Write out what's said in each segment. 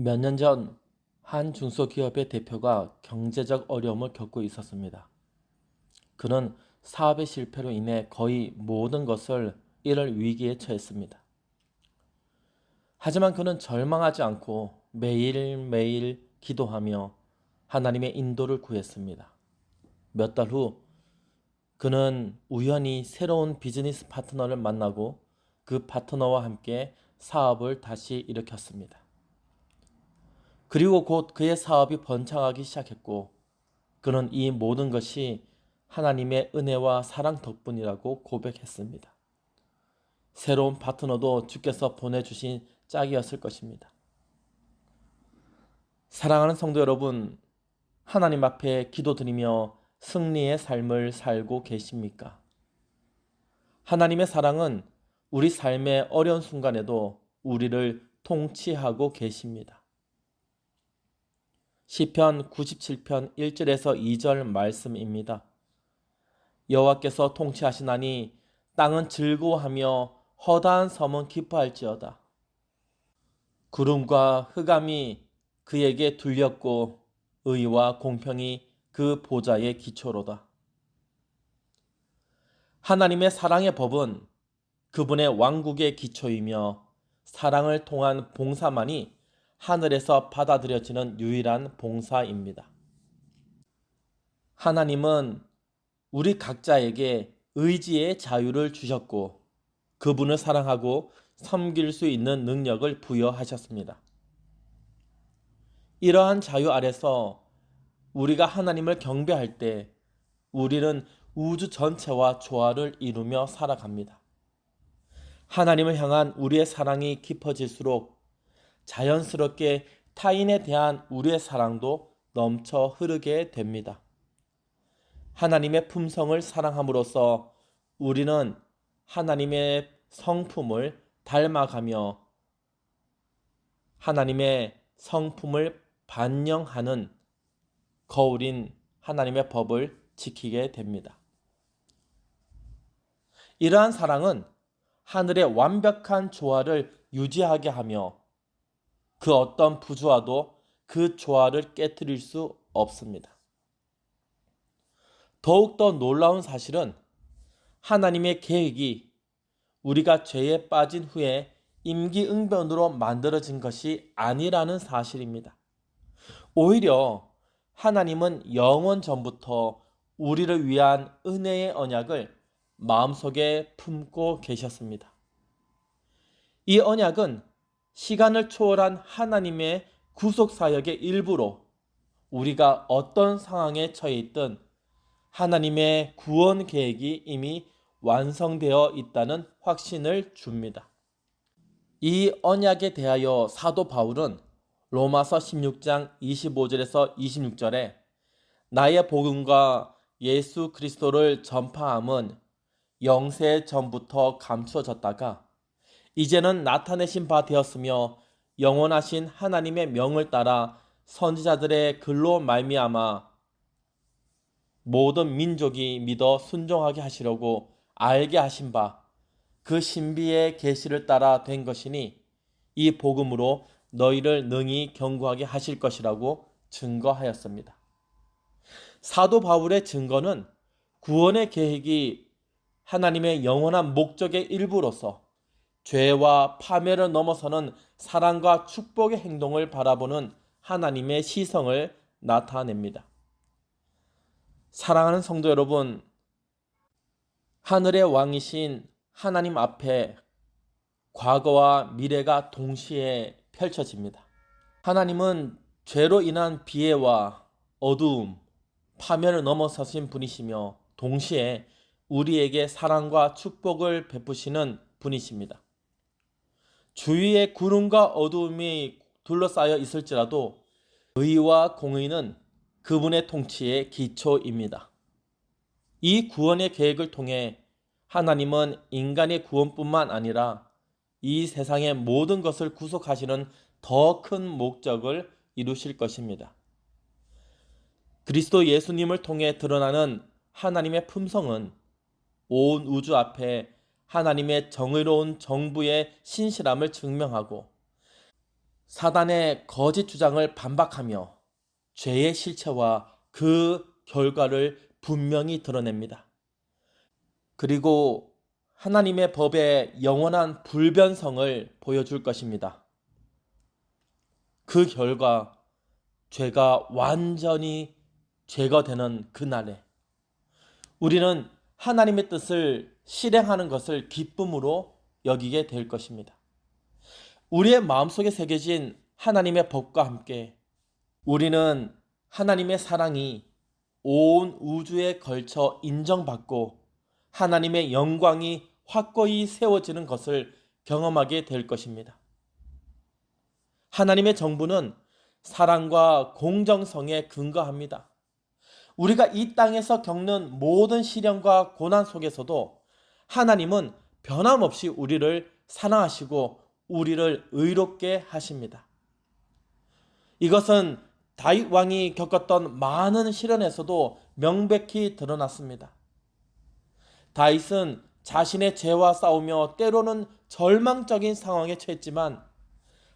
몇 년 전 한 중소기업의 대표가 경제적 어려움을 겪고 있었습니다. 그는 사업의 실패로 인해 거의 모든 것을 잃을 위기에 처했습니다. 하지만 그는 절망하지 않고 매일매일 기도하며 하나님의 인도를 구했습니다. 몇 달 후 그는 우연히 새로운 비즈니스 파트너를 만나고 그 파트너와 함께 사업을 다시 일으켰습니다. 그리고 곧 그의 사업이 번창하기 시작했고 그는 이 모든 것이 하나님의 은혜와 사랑 덕분이라고 고백했습니다. 새로운 파트너도 주께서 보내주신 짝이었을 것입니다. 사랑하는 성도 여러분, 하나님 앞에 기도드리며 승리의 삶을 살고 계십니까? 하나님의 사랑은 우리 삶의 어려운 순간에도 우리를 통치하고 계십니다. 시편 97편 1절에서 2절 말씀입니다. 여호와께서 통치하시나니 땅은 즐거워하며 허다한 섬은 기뻐할지어다. 구름과 흑암이 그에게 둘렸고 의와 공평이 그 보좌의 기초로다. 하나님의 사랑의 법은 그분의 왕국의 기초이며 사랑을 통한 봉사만이 하늘에서 받아들여지는 유일한 봉사입니다. 하나님은 우리 각자에게 의지의 자유를 주셨고 그분을 사랑하고 섬길 수 있는 능력을 부여하셨습니다. 이러한 자유 아래서 우리가 하나님을 경배할 때 우리는 우주 전체와 조화를 이루며 살아갑니다. 하나님을 향한 우리의 사랑이 깊어질수록 자연스럽게 타인에 대한 우리의 사랑도 넘쳐 흐르게 됩니다. 하나님의 품성을 사랑함으로써 우리는 하나님의 성품을 닮아가며 하나님의 성품을 반영하는 거울인 하나님의 법을 지키게 됩니다. 이러한 사랑은 하늘의 완벽한 조화를 유지하게 하며 그 어떤 부조화도 그 조화를 깨뜨릴 수 없습니다. 더욱더 놀라운 사실은 하나님의 계획이 우리가 죄에 빠진 후에 임기응변으로 만들어진 것이 아니라는 사실입니다. 오히려 하나님은 영원 전부터 우리를 위한 은혜의 언약을 마음속에 품고 계셨습니다. 이 언약은 시간을 초월한 하나님의 구속사역의 일부로 우리가 어떤 상황에 처해 있든 하나님의 구원 계획이 이미 완성되어 있다는 확신을 줍니다. 이 언약에 대하여 사도 바울은 로마서 16장 25절에서 26절에 나의 복음과 예수 그리스도를 전파함은 영세 전부터 감추어졌다가 이제는 나타내신 바 되었으며 영원하신 하나님의 명을 따라 선지자들의 글로 말미암아 모든 민족이 믿어 순종하게 하시려고 알게 하신 바 그 신비의 계시를 따라 된 것이니 이 복음으로 너희를 능히 견고하게 하실 것이라고 증거하였습니다. 사도 바울의 증거는 구원의 계획이 하나님의 영원한 목적의 일부로서 죄와 파멸을 넘어서는 사랑과 축복의 행동을 바라보는 하나님의 시성을 나타냅니다. 사랑하는 성도 여러분, 하늘의 왕이신 하나님 앞에 과거와 미래가 동시에 펼쳐집니다. 하나님은 죄로 인한 비애와 어두움, 파멸을 넘어서신 분이시며 동시에 우리에게 사랑과 축복을 베푸시는 분이십니다. 주위에 구름과 어두움이 둘러싸여 있을지라도 의와 공의는 그분의 통치의 기초입니다. 이 구원의 계획을 통해 하나님은 인간의 구원뿐만 아니라 이 세상의 모든 것을 구속하시는 더 큰 목적을 이루실 것입니다. 그리스도 예수님을 통해 드러나는 하나님의 품성은 온 우주 앞에 하나님의 정의로운 정부의 신실함을 증명하고 사단의 거짓 주장을 반박하며 죄의 실체와 그 결과를 분명히 드러냅니다. 그리고 하나님의 법의 영원한 불변성을 보여줄 것입니다. 그 결과 죄가 완전히 제거되는 그날에 우리는 하나님의 뜻을 실행하는 것을 기쁨으로 여기게 될 것입니다. 우리의 마음속에 새겨진 하나님의 법과 함께 우리는 하나님의 사랑이 온 우주에 걸쳐 인정받고 하나님의 영광이 확고히 세워지는 것을 경험하게 될 것입니다. 하나님의 정부는 사랑과 공정성에 근거합니다. 우리가 이 땅에서 겪는 모든 시련과 고난 속에서도 하나님은 변함없이 우리를 사랑하시고 우리를 의롭게 하십니다. 이것은 다윗 왕이 겪었던 많은 시련에서도 명백히 드러났습니다. 다윗은 자신의 죄와 싸우며 때로는 절망적인 상황에 처했지만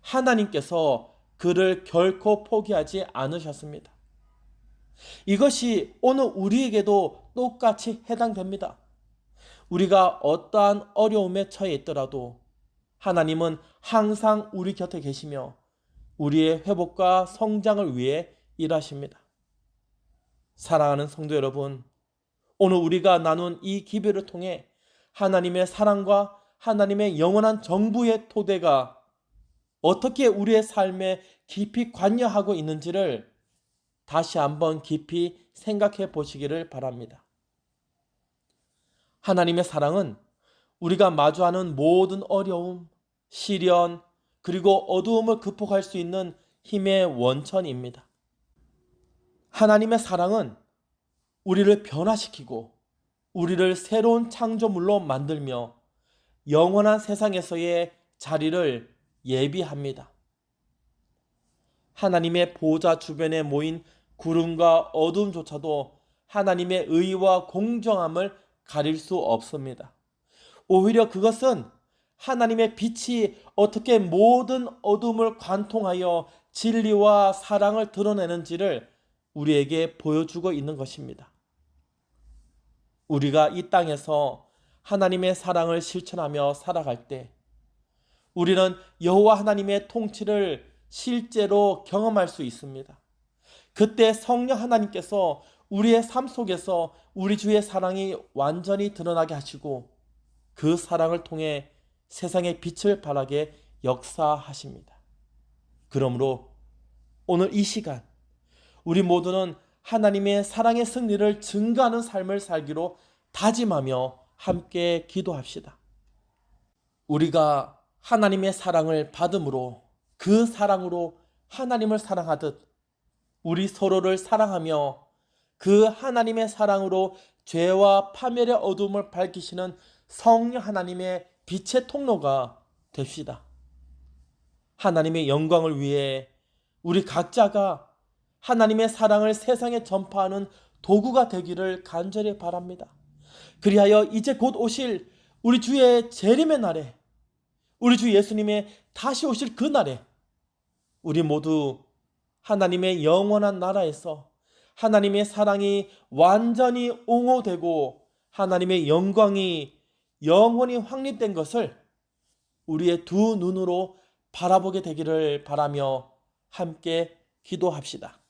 하나님께서 그를 결코 포기하지 않으셨습니다. 이것이 오늘 우리에게도 똑같이 해당됩니다. 우리가 어떠한 어려움에 처해 있더라도 하나님은 항상 우리 곁에 계시며 우리의 회복과 성장을 위해 일하십니다. 사랑하는 성도 여러분, 오늘 우리가 나눈 이 기별을 통해 하나님의 사랑과 하나님의 영원한 정부의 토대가 어떻게 우리의 삶에 깊이 관여하고 있는지를 다시 한번 깊이 생각해 보시기를 바랍니다. 하나님의 사랑은 우리가 마주하는 모든 어려움, 시련, 그리고 어두움을 극복할 수 있는 힘의 원천입니다. 하나님의 사랑은 우리를 변화시키고 우리를 새로운 창조물로 만들며 영원한 세상에서의 자리를 예비합니다. 하나님의 보좌 주변에 모인 구름과 어둠조차도 하나님의 의와 공정함을 가릴 수 없습니다. 오히려 그것은 하나님의 빛이 어떻게 모든 어둠을 관통하여 진리와 사랑을 드러내는지를 우리에게 보여주고 있는 것입니다. 우리가 이 땅에서 하나님의 사랑을 실천하며 살아갈 때 우리는 여호와 하나님의 통치를 실제로 경험할 수 있습니다. 그때 성령 하나님께서 우리의 삶 속에서 우리 주의 사랑이 완전히 드러나게 하시고 그 사랑을 통해 세상의 빛을 발하게 역사하십니다. 그러므로 오늘 이 시간 우리 모두는 하나님의 사랑의 승리를 증거하는 삶을 살기로 다짐하며 함께 기도합시다. 우리가 하나님의 사랑을 받음으로 그 사랑으로 하나님을 사랑하듯 우리 서로를 사랑하며 그 하나님의 사랑으로 죄와 파멸의 어둠을 밝히시는 성령 하나님의 빛의 통로가 됩시다. 하나님의 영광을 위해 우리 각자가 하나님의 사랑을 세상에 전파하는 도구가 되기를 간절히 바랍니다. 그리하여 이제 곧 오실 우리 주의 재림의 날에 우리 주 예수님의 다시 오실 그 날에 우리 모두 하나님의 영원한 나라에서 하나님의 사랑이 완전히 옹호되고 하나님의 영광이 영원히 확립된 것을 우리의 두 눈으로 바라보게 되기를 바라며 함께 기도합시다.